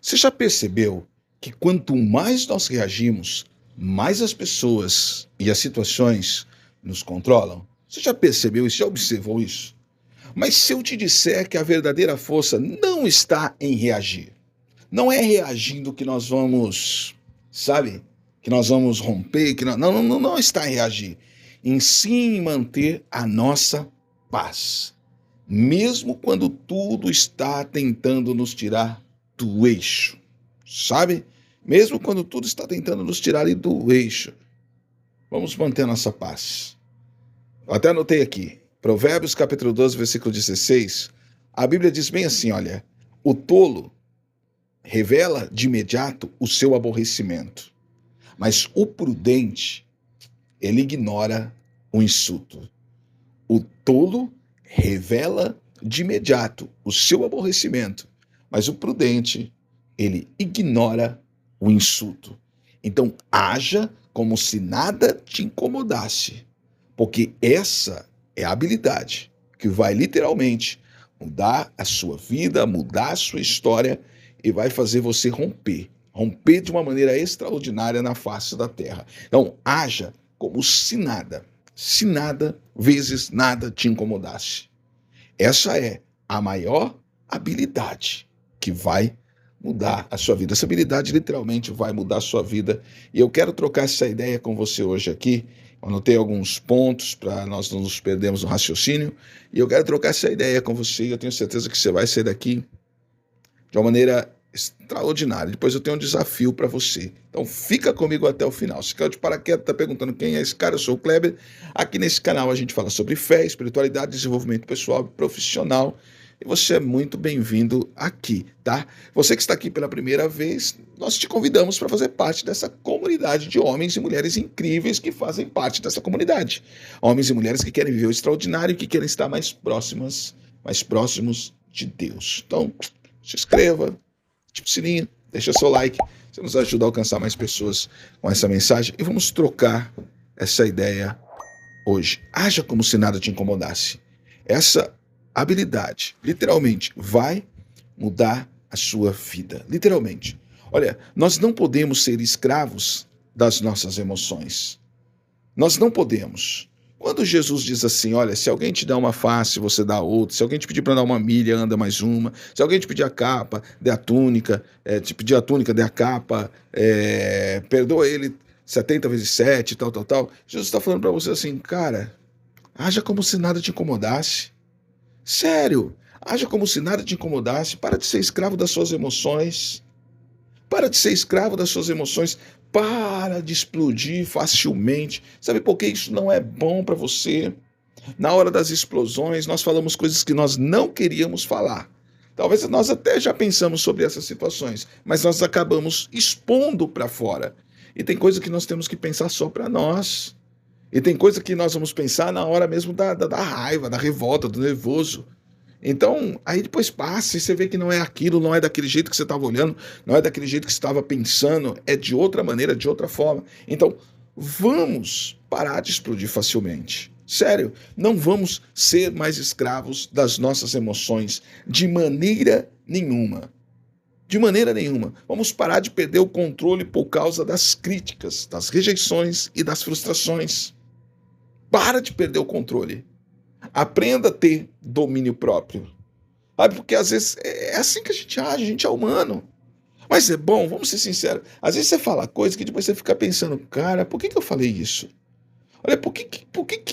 Você já percebeu que quanto mais nós reagimos, mais as pessoas e as situações nos controlam? Você já percebeu isso? Já observou isso? Mas se eu te disser que a verdadeira força não está em reagir, não é reagindo que nós vamos, sabe? Que nós vamos romper, não está em reagir. Em sim manter a nossa paz. Mesmo quando tudo está tentando nos tirar do eixo, sabe? Mesmo quando tudo está tentando nos tirar do eixo, vamos manter a nossa paz. Eu até anotei aqui, Provérbios capítulo 12, versículo 16, a Bíblia diz bem assim, olha, o tolo revela de imediato o seu aborrecimento, mas o prudente, ele ignora o insulto. O tolo revela de imediato o seu aborrecimento, mas o prudente, ele ignora o insulto. Então, haja como se nada te incomodasse, porque essa é a habilidade que vai literalmente mudar a sua vida, mudar a sua história e vai fazer você romper de uma maneira extraordinária na face da terra. Então, haja como se nada vezes nada te incomodasse. Essa é a maior habilidade que vai mudar a sua vida. Essa habilidade literalmente vai mudar a sua vida. E eu quero trocar essa ideia com você hoje aqui. Eu anotei alguns pontos para nós não nos perdermos no raciocínio. E eu quero trocar essa ideia com você. Eu tenho certeza que você vai sair daqui de uma maneira extraordinária. Depois eu tenho um desafio para você. Então fica comigo até o final. Se caiu de paraquedas, está perguntando quem é esse cara, eu sou o Kleber. Aqui nesse canal a gente fala sobre fé, espiritualidade, desenvolvimento pessoal e profissional. E você é muito bem-vindo aqui, tá? Você que está aqui pela primeira vez, nós te convidamos para fazer parte dessa comunidade de homens e mulheres incríveis que fazem parte dessa comunidade. Homens e mulheres que querem viver o extraordinário e que querem estar mais próximos de Deus. Então, se inscreva, ative o sininho, deixa seu like, você nos ajuda a alcançar mais pessoas com essa mensagem e vamos trocar essa ideia hoje. Haja como se nada te incomodasse. Essa habilidade, literalmente, vai mudar a sua vida. Literalmente. Olha, nós não podemos ser escravos das nossas emoções. Nós não podemos. Quando Jesus diz assim, olha, se alguém te dá uma face, você dá outra. Se alguém te pedir para andar uma milha, anda mais uma. Se alguém te pedir a capa, dê a túnica. Te pedir a túnica, dê a capa. Perdoa ele 70 vezes 7, tal. Jesus está falando para você assim, cara, haja como se nada te incomodasse. Sério, haja como se nada te incomodasse. Para de ser escravo das suas emoções. Para de ser escravo das suas emoções. Para de explodir facilmente. Sabe por que isso não é bom para você? Na hora das explosões, nós falamos coisas que nós não queríamos falar. Talvez nós até já pensamos sobre essas situações, mas nós acabamos expondo para fora. E tem coisa que nós temos que pensar só para nós. E tem coisa que nós vamos pensar na hora mesmo da raiva, da revolta, do nervoso. Então, aí depois passa e você vê que não é aquilo, não é daquele jeito que você estava olhando, não é daquele jeito que você estava pensando, é de outra maneira, de outra forma. Então, vamos parar de explodir facilmente. Sério, não vamos ser mais escravos das nossas emoções de maneira nenhuma. De maneira nenhuma. Vamos parar de perder o controle por causa das críticas, das rejeições e das frustrações. Para de perder o controle. Aprenda a ter domínio próprio. Sabe? Porque às vezes é assim que a gente age, a gente é humano. Mas é bom, vamos ser sinceros. Às vezes você fala coisa que depois você fica pensando, cara, por que eu falei isso? Olha, por que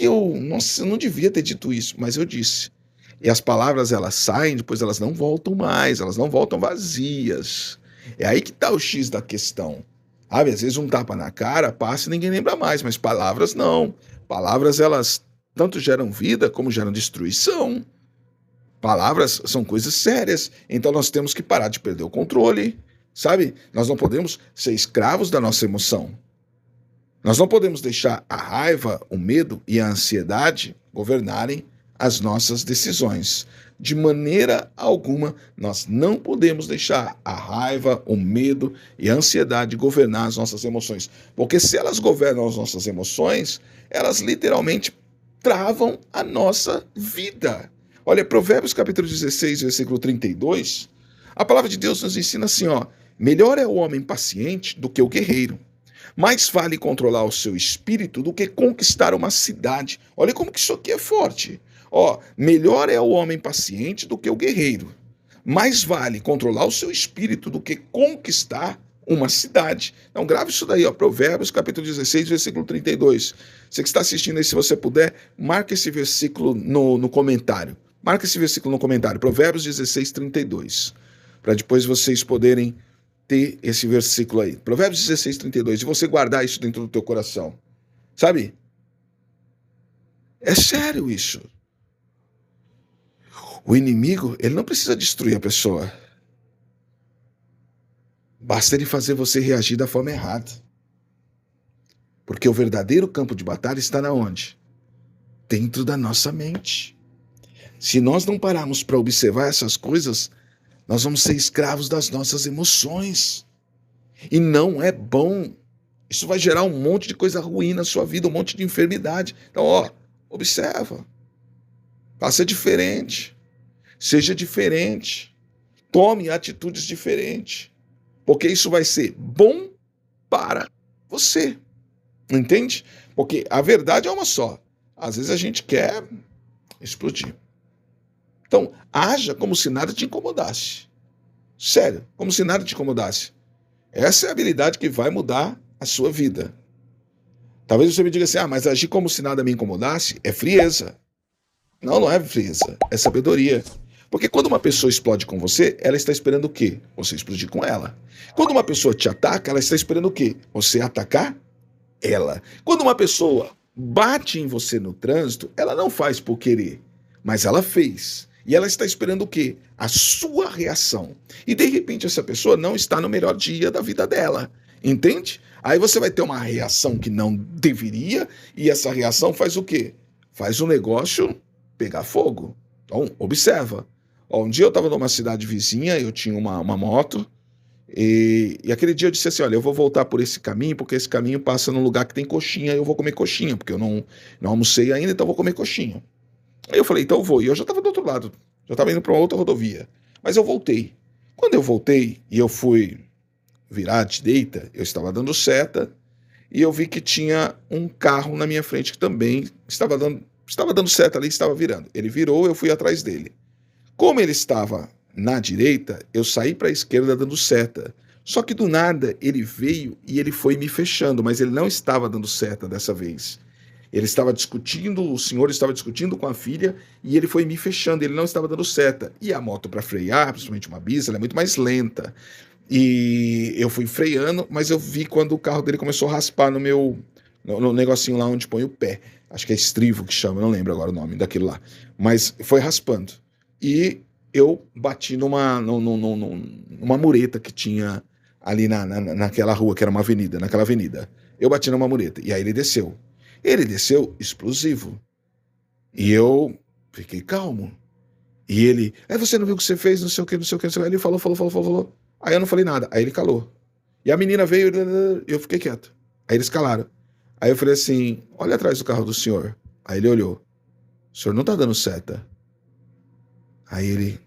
eu... Nossa, eu não devia ter dito isso, mas eu disse. E as palavras, elas saem, depois elas não voltam mais, elas não voltam vazias. É aí que está o X da questão. Sabe? Às vezes um tapa na cara, passa e ninguém lembra mais, mas palavras não. Palavras, elas tanto geram vida como geram destruição. Palavras são coisas sérias, então nós temos que parar de perder o controle, sabe? Nós não podemos ser escravos da nossa emoção. Nós não podemos deixar a raiva, o medo e a ansiedade governarem as nossas decisões. De maneira alguma, nós não podemos deixar a raiva, o medo e a ansiedade governar as nossas emoções. Porque se elas governam as nossas emoções, elas literalmente travam a nossa vida. Olha, Provérbios capítulo 16, versículo 32, A palavra de Deus nos ensina assim, ó, melhor é o homem paciente do que o guerreiro. Mais vale controlar o seu espírito do que conquistar uma cidade. Olha como que isso aqui é forte. Ó, melhor é o homem paciente do que o guerreiro. Mais vale controlar o seu espírito do que conquistar uma cidade. Então grave isso daí, ó, Provérbios capítulo 16, versículo 32. Você que está assistindo aí, se você puder, marque esse versículo no comentário. Marca esse versículo no comentário, Provérbios 16, 32. Para depois vocês poderem ter esse versículo aí. Provérbios 16, 32. E você guardar isso dentro do teu coração. Sabe? É sério isso. O inimigo, ele não precisa destruir a pessoa. Basta ele fazer você reagir da forma errada. Porque o verdadeiro campo de batalha está na onde? Dentro da nossa mente. Se nós não pararmos para observar essas coisas, nós vamos ser escravos das nossas emoções. E não é bom. Isso vai gerar um monte de coisa ruim na sua vida, um monte de enfermidade. Então, ó, observa. Faça diferente. Seja diferente. Tome atitudes diferentes. Porque isso vai ser bom para você. Entende? Porque a verdade é uma só. Às vezes a gente quer explodir. Então, haja como se nada te incomodasse. Sério, como se nada te incomodasse. Essa é a habilidade que vai mudar a sua vida. Talvez você me diga assim, mas agir como se nada me incomodasse é frieza. Não, não é frieza, é sabedoria. Porque quando uma pessoa explode com você, ela está esperando o quê? Você explodir com ela. Quando uma pessoa te ataca, ela está esperando o quê? Você atacar ela. Quando uma pessoa bate em você no trânsito, ela não faz por querer, mas ela fez. E ela está esperando o quê? A sua reação. E de repente essa pessoa não está no melhor dia da vida dela. Entende? Aí você vai ter uma reação que não deveria, e essa reação faz o quê? Faz o negócio pegar fogo. Então, observa. Ó, um dia eu estava numa cidade vizinha, eu tinha uma moto, e aquele dia eu disse assim, olha, eu vou voltar por esse caminho, porque esse caminho passa num lugar que tem coxinha, e eu vou comer coxinha, porque eu não almocei ainda, então eu vou comer coxinha. Aí eu falei, então eu vou. E eu já estava do outro lado, já estava indo para uma outra rodovia. Mas eu voltei. Quando eu voltei e eu fui virar à direita, eu estava dando seta e eu vi que tinha um carro na minha frente que também estava dando seta ali, estava virando. Ele virou, eu fui atrás dele. Como ele estava na direita, eu saí para a esquerda dando seta. Só que do nada ele veio e ele foi me fechando, mas ele não estava dando seta dessa vez. Ele estava discutindo, o senhor estava discutindo com a filha e ele foi me fechando, ele não estava dando seta. E a moto para frear, principalmente uma bis, ela é muito mais lenta. E eu fui freando, mas eu vi quando o carro dele começou a raspar no negocinho lá onde põe o pé. Acho que é estrivo que chama, não lembro agora o nome daquilo lá. Mas foi raspando. E eu bati numa mureta que tinha ali naquela rua, que era uma avenida, naquela avenida. Eu bati numa mureta e aí ele desceu. Ele desceu explosivo. E eu fiquei calmo. E ele, você não viu o que você fez, não sei o que, não sei o que, não sei o que. Ele falou. Aí eu não falei nada. Aí ele calou. E a menina veio, eu fiquei quieto. Aí eles calaram. Aí eu falei assim, olha atrás do carro do senhor. Aí ele olhou. O senhor não tá dando seta. Aí ele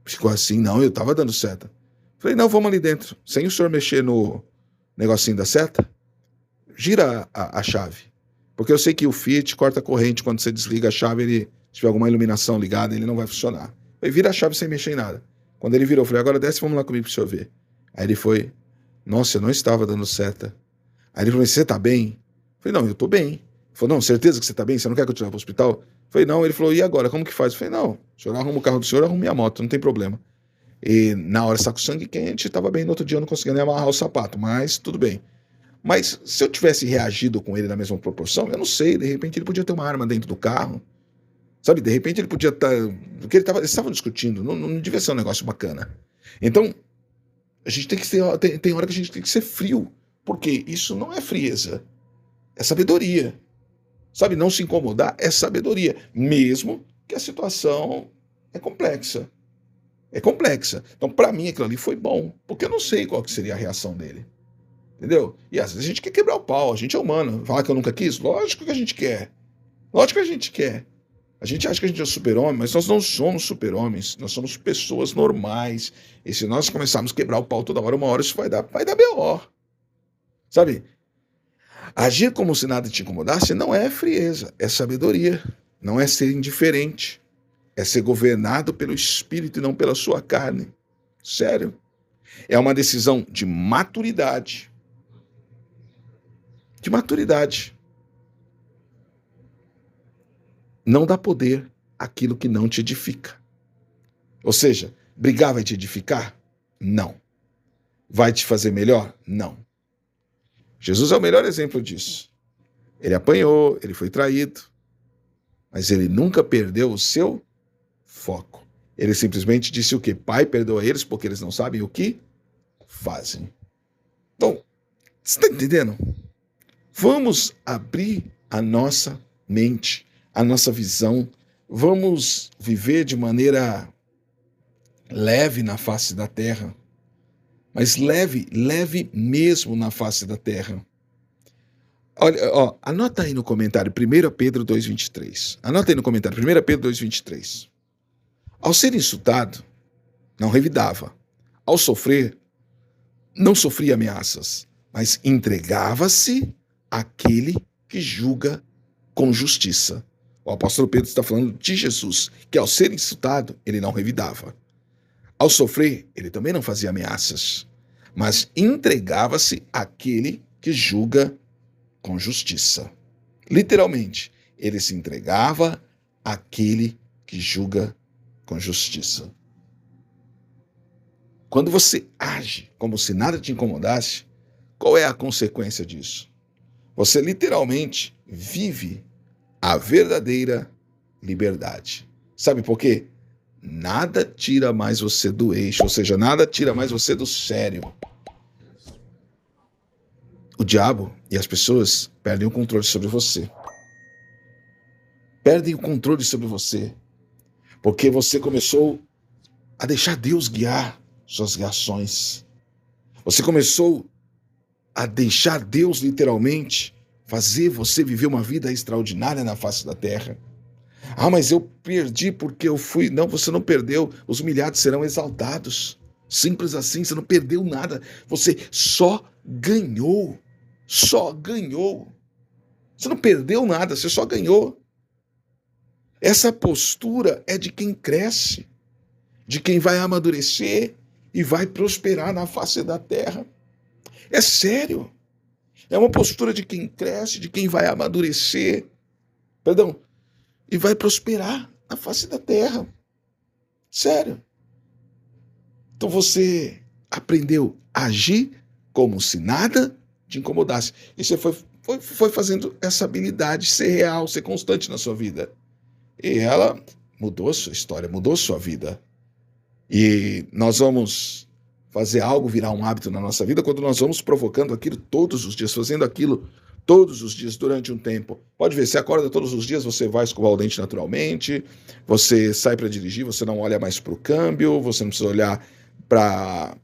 ficou assim, não, eu tava dando seta. Falei, não, vamos ali dentro. Sem o senhor mexer no negocinho da seta, gira a chave. Porque eu sei que o Fiat corta a corrente. Quando você desliga a chave, se tiver alguma iluminação ligada, ele não vai funcionar. Ele vira a chave sem mexer em nada. Quando ele virou, eu falei, agora desce, vamos lá comigo pro senhor ver. Aí ele foi, nossa, eu não estava dando seta. Aí ele falou, você tá bem? Eu falei, não, eu tô bem. Ele falou, não, certeza que você tá bem? Você não quer que eu te leve pro hospital? Eu falei, não. Ele falou, e agora, como que faz? Eu falei, não, o senhor arruma o carro do senhor, arruma minha moto, não tem problema. E na hora está com sangue quente, estava bem, no outro dia eu não conseguia nem amarrar o sapato, mas tudo bem. Mas se eu tivesse reagido com ele na mesma proporção, eu não sei, de repente ele podia ter uma arma dentro do carro. Sabe, de repente ele podia estar... Porque eles estavam discutindo, não devia ser um negócio bacana. Então, a gente tem que ser... Tem hora que a gente tem que ser frio. Porque isso não é frieza, é sabedoria. Sabe, não se incomodar é sabedoria. Mesmo que a situação é complexa. É complexa. Então, para mim, aquilo ali foi bom. Porque eu não sei qual que seria a reação dele. Entendeu? E às vezes a gente quer quebrar o pau, a gente é humano. Falar que eu nunca quis? Lógico que a gente quer. Lógico que a gente quer. A gente acha que a gente é super-homem, mas nós não somos super-homens, nós somos pessoas normais. E se nós começarmos a quebrar o pau toda hora, uma hora isso vai dar B.O. Sabe? Agir como se nada te incomodasse não é frieza, é sabedoria. Não é ser indiferente, é ser governado pelo Espírito e não pela sua carne. Sério. É uma decisão de maturidade. De maturidade. Não dá poder àquilo que não te edifica. Ou seja, brigar vai te edificar? Não. Vai te fazer melhor? Não. Jesus é o melhor exemplo disso. Ele apanhou, ele foi traído, mas ele nunca perdeu o seu foco. Ele simplesmente disse o quê? Pai, perdoa eles porque eles não sabem o que fazem. Então, você está entendendo? Vamos abrir a nossa mente, a nossa visão. Vamos viver de maneira leve na face da terra. Mas leve mesmo na face da terra. Olha, anota aí no comentário 1 Pedro 2,23. Anota aí no comentário 1 Pedro 2,23. Ao ser insultado, não revidava. Ao sofrer, não sofria ameaças, mas entregava-se àquele que julga com justiça. O apóstolo Pedro está falando de Jesus, que ao ser insultado, ele não revidava. Ao sofrer, ele também não fazia ameaças, mas entregava-se àquele que julga com justiça. Literalmente, ele se entregava àquele que julga com justiça. Quando você age como se nada te incomodasse, qual é a consequência disso? Você literalmente vive a verdadeira liberdade. Sabe por quê? Nada tira mais você do eixo, ou seja, nada tira mais você do sério. O diabo e as pessoas perdem o controle sobre você. Perdem o controle sobre você. Porque você começou a deixar Deus guiar suas reações. Você começou a deixar Deus literalmente fazer você viver uma vida extraordinária na face da terra. Ah, mas eu perdi porque eu fui... Não, você não perdeu. Os humilhados serão exaltados. Simples assim, você não perdeu nada. Você só ganhou. Só ganhou. Você não perdeu nada, você só ganhou. Essa postura é de quem cresce, de quem vai amadurecer e vai prosperar na face da terra. É sério. É uma postura de quem cresce, de quem vai amadurecer, e vai prosperar na face da terra. Sério. Então você aprendeu a agir como se nada te incomodasse. E você foi fazendo essa habilidade ser real, ser constante na sua vida. E ela mudou a sua história, mudou a sua vida. E nós vamos fazer algo virar um hábito na nossa vida quando nós vamos provocando aquilo todos os dias, fazendo aquilo todos os dias durante um tempo. Pode ver, você acorda todos os dias, você vai escovar o dente naturalmente, você sai para dirigir, você não olha mais para o câmbio, você não precisa olhar para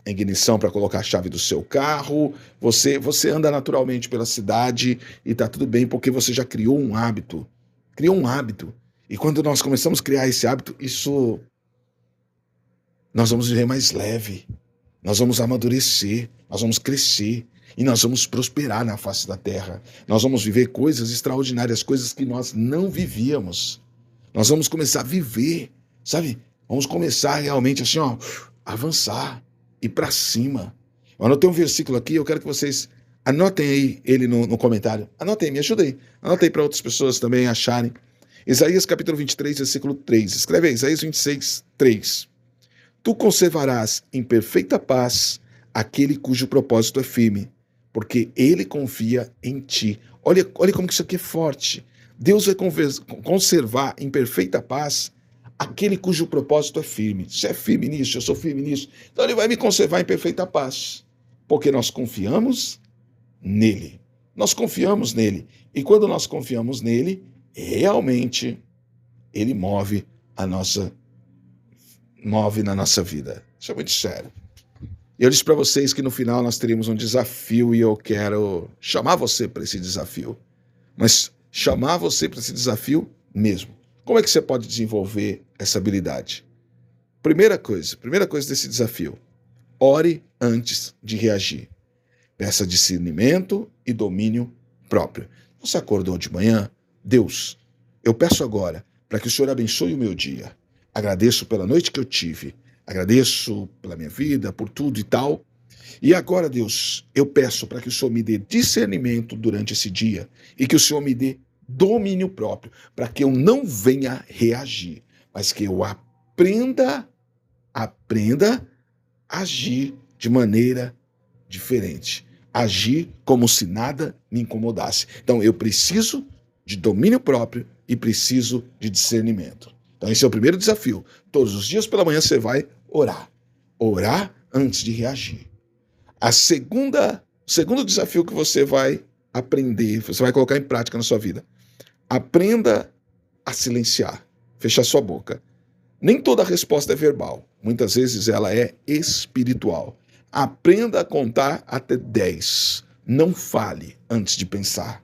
a ignição para colocar a chave do seu carro, você anda naturalmente pela cidade e está tudo bem porque você já criou um hábito. Criou um hábito. E quando nós começamos a criar esse hábito, nós vamos viver mais leve, nós vamos amadurecer, nós vamos crescer e nós vamos prosperar na face da terra. Nós vamos viver coisas extraordinárias, coisas que nós não vivíamos. Nós vamos começar a viver, sabe? Vamos começar realmente assim, avançar, ir para cima. Eu anotei um versículo aqui, eu quero que vocês anotem aí ele no comentário. Anotem, me ajuda aí. Anotem para outras pessoas também acharem. Isaías capítulo 23, versículo 3. Escreve aí, Isaías 26, 3. Tu conservarás em perfeita paz aquele cujo propósito é firme, porque ele confia em ti. Olha como que isso aqui é forte. Deus vai conservar em perfeita paz aquele cujo propósito é firme. Você é firme nisso, eu sou firme nisso. Então ele vai me conservar em perfeita paz, porque nós confiamos nele. Nós confiamos nele. E quando nós confiamos nele, realmente ele move na nossa vida. Isso é muito sério. E eu disse para vocês que no final nós teríamos um desafio e eu quero chamar você para esse desafio. Mas chamar você para esse desafio mesmo. Como é que você pode desenvolver essa habilidade? Primeira coisa desse desafio: ore antes de reagir. Peça discernimento e domínio próprio. Você acordou de manhã? Deus, eu peço agora para que o Senhor abençoe o meu dia. Agradeço pela noite que eu tive. Agradeço pela minha vida, por tudo e tal. E agora, Deus, eu peço para que o Senhor me dê discernimento durante esse dia e que o Senhor me dê domínio próprio, para que eu não venha reagir, mas que eu aprenda a agir de maneira diferente. Agir como se nada me incomodasse. Então, eu preciso de domínio próprio e preciso de discernimento. Então, esse é o primeiro desafio. Todos os dias pela manhã você vai orar. Orar antes de reagir. O segundo desafio que você vai aprender, você vai colocar em prática na sua vida. Aprenda a silenciar. Fechar sua boca. Nem toda resposta é verbal. Muitas vezes ela é espiritual. Aprenda a contar até 10. Não fale antes de pensar.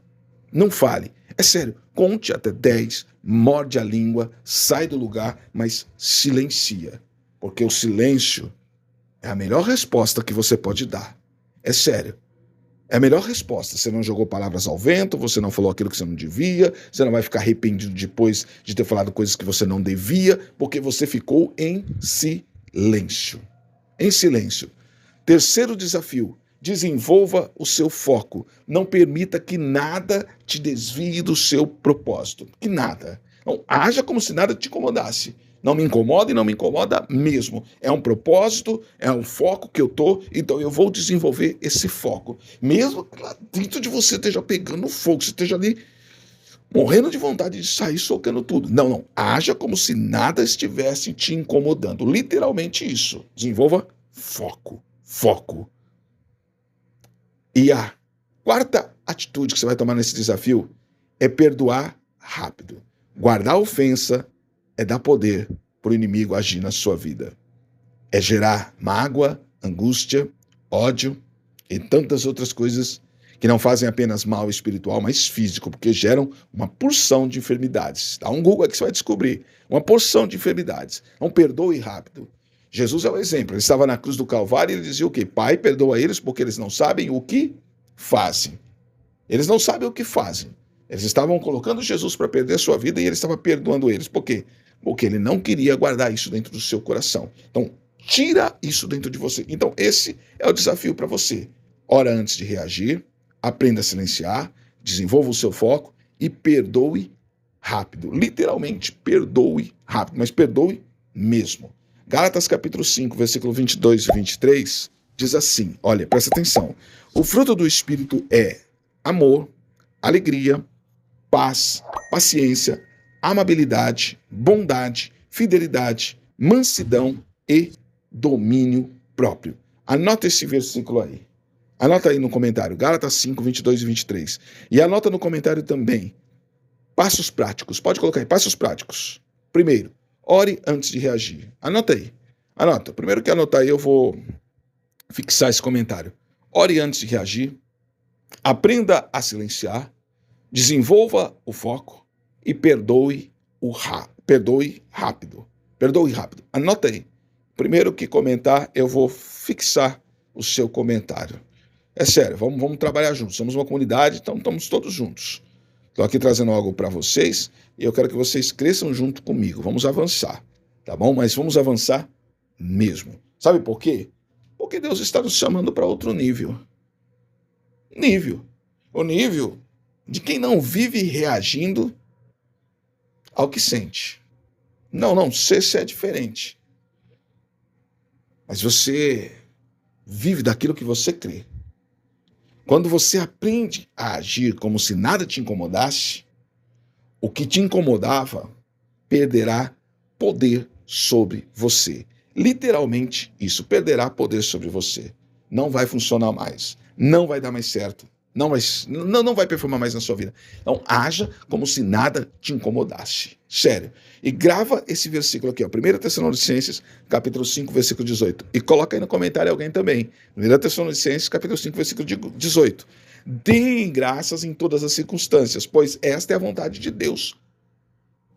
Não fale. É sério, conte até 10, morde a língua, sai do lugar, mas silencia. Porque o silêncio é a melhor resposta que você pode dar. É sério. É a melhor resposta. Você não jogou palavras ao vento, você não falou aquilo que você não devia, você não vai ficar arrependido depois de ter falado coisas que você não devia, porque você ficou em silêncio. Em silêncio. Terceiro desafio: desenvolva o seu foco. Não permita que nada te desvie do seu propósito. Que nada. Não, haja como se nada te incomodasse. Não me incomoda e não me incomoda mesmo. É um propósito, é um foco que eu tô, então eu vou desenvolver esse foco. Mesmo que lá dentro de você esteja pegando fogo, você esteja ali morrendo de vontade de sair socando tudo. Não. Haja como se nada estivesse te incomodando. Literalmente isso. Desenvolva foco. Foco. E a quarta atitude que você vai tomar nesse desafio é perdoar rápido. Guardar a ofensa é dar poder para o inimigo agir na sua vida. É gerar mágoa, angústia, ódio e tantas outras coisas que não fazem apenas mal espiritual, mas físico, porque geram uma porção de enfermidades. Dá um Google aqui que você vai descobrir. Uma porção de enfermidades. Não perdoe rápido. Jesus é o exemplo. Ele estava na cruz do Calvário e ele dizia o quê? Pai, perdoa eles porque eles não sabem o que fazem. Eles não sabem o que fazem. Eles estavam colocando Jesus para perder a sua vida e ele estava perdoando eles. Por quê? Porque ele não queria guardar isso dentro do seu coração. Então, tira isso dentro de você. Então, esse é o desafio para você. Ora antes de reagir, aprenda a silenciar, desenvolva o seu foco e perdoe rápido. Literalmente, perdoe rápido, mas perdoe mesmo. Gálatas capítulo 5, versículo 22 e 23, diz assim, olha, presta atenção. O fruto do Espírito é amor, alegria, paz, paciência, amabilidade, bondade, fidelidade, mansidão e domínio próprio. Anota esse versículo aí. Anota aí no comentário, Gálatas 5, 22 e 23. E anota no comentário também, passos práticos. Pode colocar aí, passos práticos. Primeiro, ore antes de reagir. Anota aí. Anota. Primeiro que anotar aí, eu vou fixar esse comentário. Ore antes de reagir. Aprenda a silenciar. Desenvolva o foco e perdoe rápido. Perdoe rápido. Anota aí. Primeiro que comentar, eu vou fixar o seu comentário. É sério, vamos trabalhar juntos. Somos uma comunidade, então estamos todos juntos. Estou aqui trazendo algo para vocês e eu quero que vocês cresçam junto comigo. Vamos avançar, tá bom? Mas vamos avançar mesmo. Sabe por quê? Porque Deus está nos chamando para outro nível. O nível de quem não vive reagindo ao que sente. Não, você é diferente. Mas você vive daquilo que você crê. Quando você aprende a agir como se nada te incomodasse, o que te incomodava perderá poder sobre você. Literalmente isso, perderá poder sobre você. Não vai funcionar mais, não vai dar mais certo, não vai performar mais na sua vida. Então, haja como se nada te incomodasse. Sério. E grava esse versículo aqui, ó, 1 Tessalonicenses, capítulo 5, versículo 18. E coloca aí no comentário alguém também. 1 Tessalonicenses, capítulo 5, versículo 18. Deem graças em todas as circunstâncias, pois esta é a vontade de Deus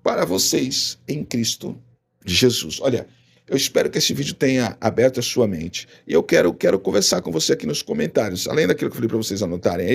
para vocês em Cristo Jesus. Olha, eu espero que esse vídeo tenha aberto a sua mente. E eu quero conversar com você aqui nos comentários. Além daquilo que eu falei para vocês anotarem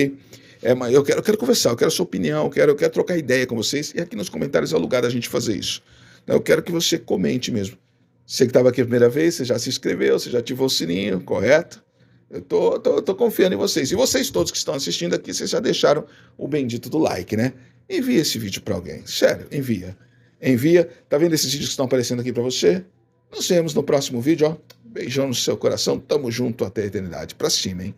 aí, mas eu quero conversar, eu quero a sua opinião, eu quero trocar ideia com vocês. E aqui nos comentários é o lugar da gente fazer isso. Então, eu quero que você comente mesmo. Você que estava aqui a primeira vez, você já se inscreveu, você já ativou o sininho, correto? Eu tô confiando em vocês. E vocês todos que estão assistindo aqui, vocês já deixaram o bendito do like, né? Envia esse vídeo para alguém. Sério, envia. Envia. Tá vendo esses vídeos que estão aparecendo aqui para você? Nos vemos no próximo vídeo, ó. Beijão no seu coração. Tamo junto até a eternidade. Pra cima, hein?